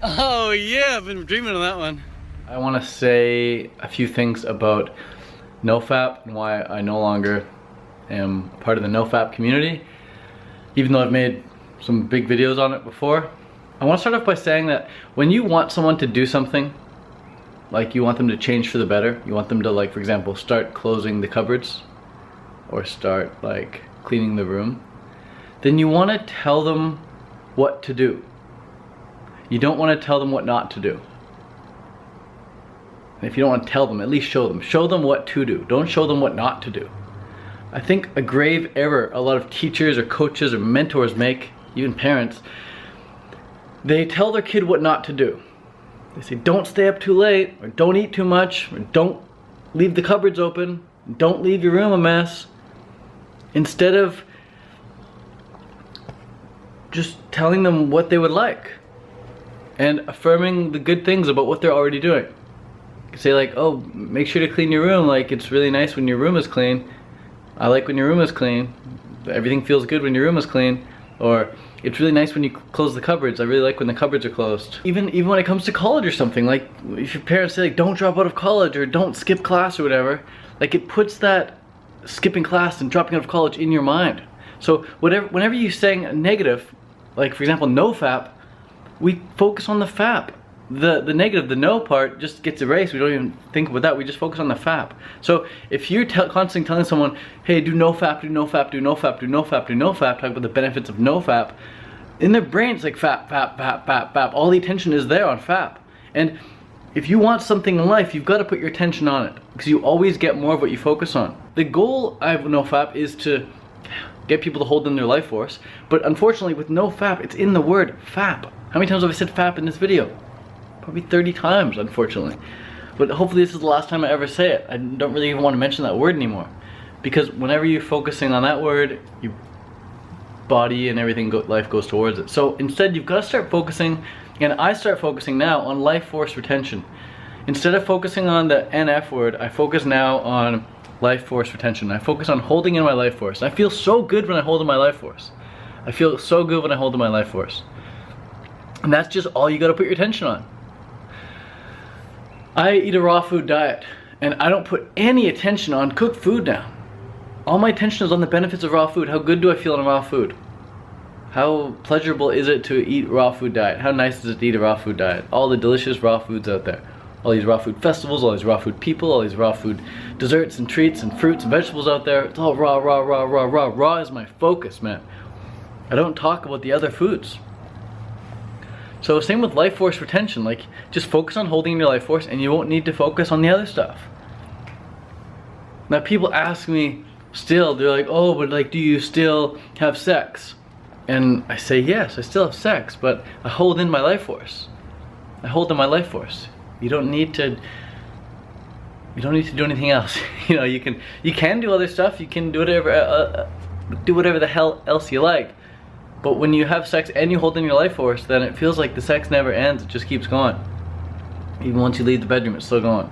Oh yeah, I've been dreaming of that one. I want to say a few things about Nofap and why I no longer am part of the Nofap community, even though I've made some big videos on it before. I want to start off by saying that when you want someone to do something, like you want them to change for the better, you want them to, like, for example, start closing the cupboards or start like cleaning the room, then you want to tell them what to do. You don't want to tell them what not to do. And if you don't want to tell them, at least show them. Show them what to do. Don't show them what not to do. I think a grave error a lot of teachers or coaches or mentors make, even parents, they tell their kid what not to do. They say, don't stay up too late, or don't eat too much, or don't leave the cupboards open, don't leave your room a mess, instead of just telling them what they would like and affirming the good things about what they're already doing. Say like, oh, make sure to clean your room, like it's really nice when your room is clean. I like when your room is clean. Everything feels good when your room is clean. Or it's really nice when you close the cupboards. I really like when the cupboards are closed. Even when it comes to college or something, like if your parents say like, don't drop out of college or don't skip class or whatever, like it puts that skipping class and dropping out of college in your mind. So whenever you're saying a negative, like for example, Nofap, we focus on the fap. The negative, the no part, just gets erased. We don't even think about that. We just focus on the fap. So if you're constantly telling someone, hey, do Nofap, do Nofap, do Nofap, do Nofap, do Nofap, talk about the benefits of Nofap, in their brain it's like fap, fap, fap, fap, fap. All the attention is there on fap. And if you want something in life, you've got to put your attention on it, because you always get more of what you focus on. The goal of Nofap is to get people to hold in their life force, but unfortunately with Nofap, it's in the word fap. How many times have I said fap in this video? Probably 30 times, unfortunately. But hopefully this is the last time I ever say it. I don't really even want to mention that word anymore, because whenever you're focusing on that word, your body and everything, life goes towards it. So instead, you've got to start focusing, and I start focusing now on life force retention. Instead of focusing on the NF word, I focus now on life force retention. I focus on holding in my life force. I feel so good when I hold in my life force. I feel so good when I hold in my life force. And that's just all you got to put your attention on. I eat a raw food diet, and I don't put any attention on cooked food now. All my attention is on the benefits of raw food. How good do I feel on raw food? How pleasurable is it to eat raw food diet? How nice is it to eat a raw food diet? All the delicious raw foods out there. All these raw food festivals, all these raw food people, all these raw food desserts and treats and fruits and vegetables out there. It's all raw, raw, raw, raw, raw. Raw is my focus, man. I don't talk about the other foods. So same with life force retention, like just focus on holding your life force and you won't need to focus on the other stuff. Now people ask me still, they're like, oh, but like, do you still have sex? And I say, yes, I still have sex, but I hold in my life force. I hold in my life force. You don't need to do anything else. You know, you can do other stuff, you can do whatever the hell else you like. But when you have sex and you hold in your life force, then it feels like the sex never ends, it just keeps going. Even once you leave the bedroom, it's still going.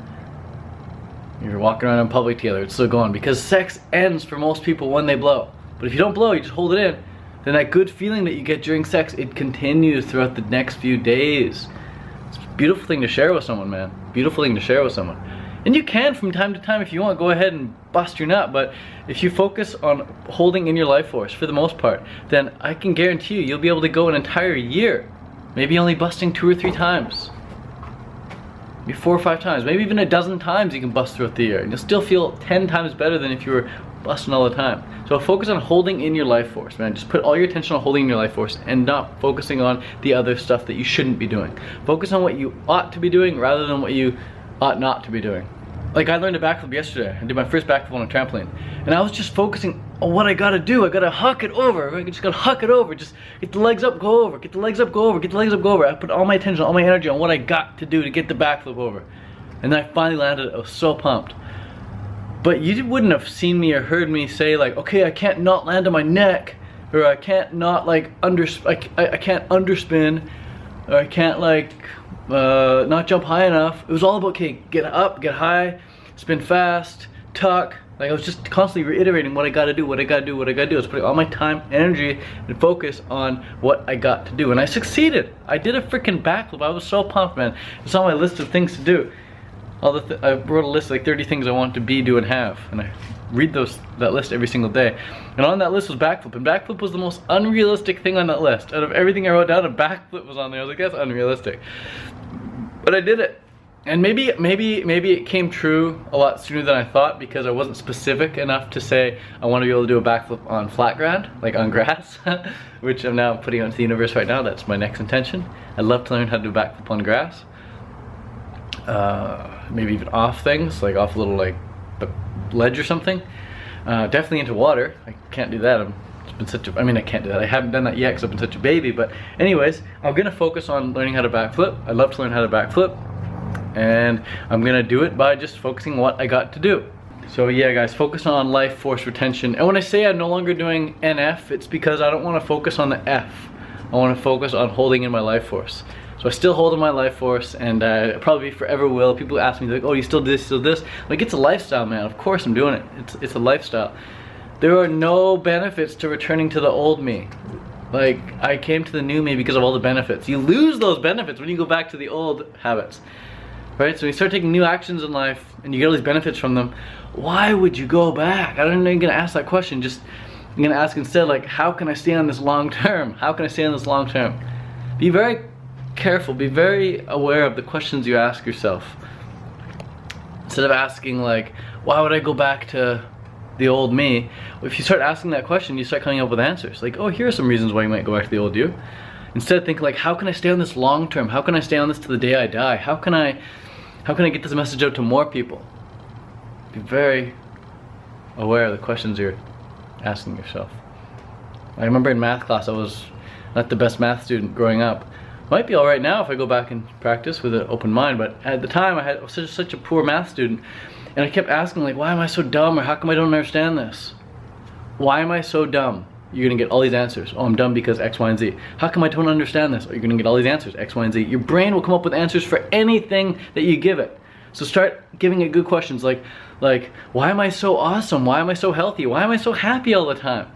You're walking around in public together, it's still going. Because sex ends for most people when they blow. But if you don't blow, you just hold it in, then that good feeling that you get during sex, it continues throughout the next few days. It's a beautiful thing to share with someone, man. Beautiful thing to share with someone. And you can from time to time, if you want, go ahead and bust your nut, but if you focus on holding in your life force for the most part, then I can guarantee you'll be able to go an entire year, maybe only busting 2 or 3 times. Maybe 4 or 5 times, maybe even a dozen times you can bust throughout the year, and you'll still feel 10 times better than if you were busting all the time. So focus on holding in your life force, man. Just put all your attention on holding in your life force and not focusing on the other stuff that you shouldn't be doing. Focus on what you ought to be doing rather than what you ought not to be doing. Like I learned a backflip yesterday. I did my first backflip on a trampoline, and I was just focusing on what I gotta do. I gotta huck it over. I just gotta huck it over. Just get the legs up, go over. Get the legs up, go over. Get the legs up, go over. I put all my attention, all my energy on what I got to do to get the backflip over. And then I finally landed it. I was so pumped. But you wouldn't have seen me or heard me say like, okay, I can't not land on my neck, or I can't not like I can't underspin, or I can't like not jump high enough. It was all about, okay, get up, get high, spin fast, talk. Like I was just constantly reiterating what I gotta do, what I gotta do, what I gotta do. I was putting all my time, energy, and focus on what I got to do. And I succeeded. I did a freaking backflip. I was so pumped, man. It's on my list of things to do. I wrote a list of like 30 things I want to be, do, and have. And I read that list every single day. And on that list was backflip. And backflip was the most unrealistic thing on that list. Out of everything I wrote down, a backflip was on there. I was like, that's unrealistic. But I did it. And maybe it came true a lot sooner than I thought, because I wasn't specific enough to say I want to be able to do a backflip on flat ground, like on grass, which I'm now putting out into the universe right now. That's my next intention. I'd love to learn how to do a backflip on grass. Maybe even off things, like off a little like ledge or something. Definitely into water. I can't do that. I mean, I can't do that. I haven't done that yet because I've been such a baby. But anyways, I'm gonna focus on learning how to backflip. I'd love to learn how to backflip. And I'm gonna do it by just focusing on what I got to do. So yeah guys, focus on life force retention. And when I say I'm no longer doing NF, it's because I don't want to focus on the F. I want to focus on holding in my life force. So I still hold in my life force, and probably forever will. People ask me like, oh, you still do this, still this? Like, it's a lifestyle, man. Of course I'm doing it. It's a lifestyle. There are no benefits to returning to the old me. Like, I came to the new me because of all the benefits. You lose those benefits when you go back to the old habits. Right? So when you start taking new actions in life and you get all these benefits from them, why would you go back? I don't know, you're gonna ask that question. Just, you're gonna ask instead, like, how can I stay on this long term? How can I stay on this long term? Be very careful, be very aware of the questions you ask yourself. Instead of asking like, why would I go back to the old me? If you start asking that question, you start coming up with answers. Like, oh, here are some reasons why you might go back to the old you. Instead, think like, how can I stay on this long term? How can I stay on this to the day I die? How can I get this message out to more people? Be very aware of the questions you're asking yourself. I remember in math class, I was not the best math student growing up. Might be all right now if I go back and practice with an open mind, but at the time I was such a poor math student, and I kept asking like, why am I so dumb, or how come I don't understand this? Why am I so dumb? You're gonna get all these answers. Oh, I'm dumb because X, Y, and Z. How come I don't understand this? Oh, you're gonna get all these answers, X, Y, and Z. Your brain will come up with answers for anything that you give it. So start giving it good questions like, why am I so awesome? Why am I so healthy? Why am I so happy all the time?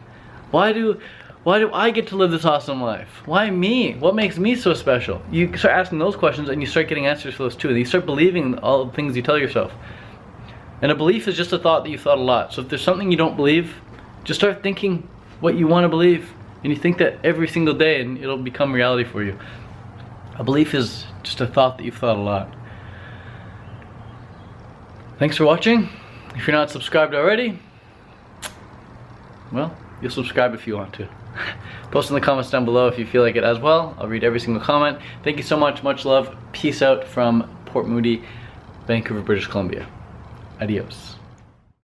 Why do I get to live this awesome life? Why me? What makes me so special? You start asking those questions and you start getting answers for those too. And you start believing all the things you tell yourself. And a belief is just a thought that you've thought a lot. So if there's something you don't believe, just start thinking what you want to believe. And you think that every single day and it'll become reality for you. A belief is just a thought that you've thought a lot. Thanks for watching. If you're not subscribed already, well, you'll subscribe if you want to. Post in the comments down below if you feel like it as well. I'll read every single comment. Thank you so much. Much love. Peace out from Port Moody, Vancouver, British Columbia. Adios.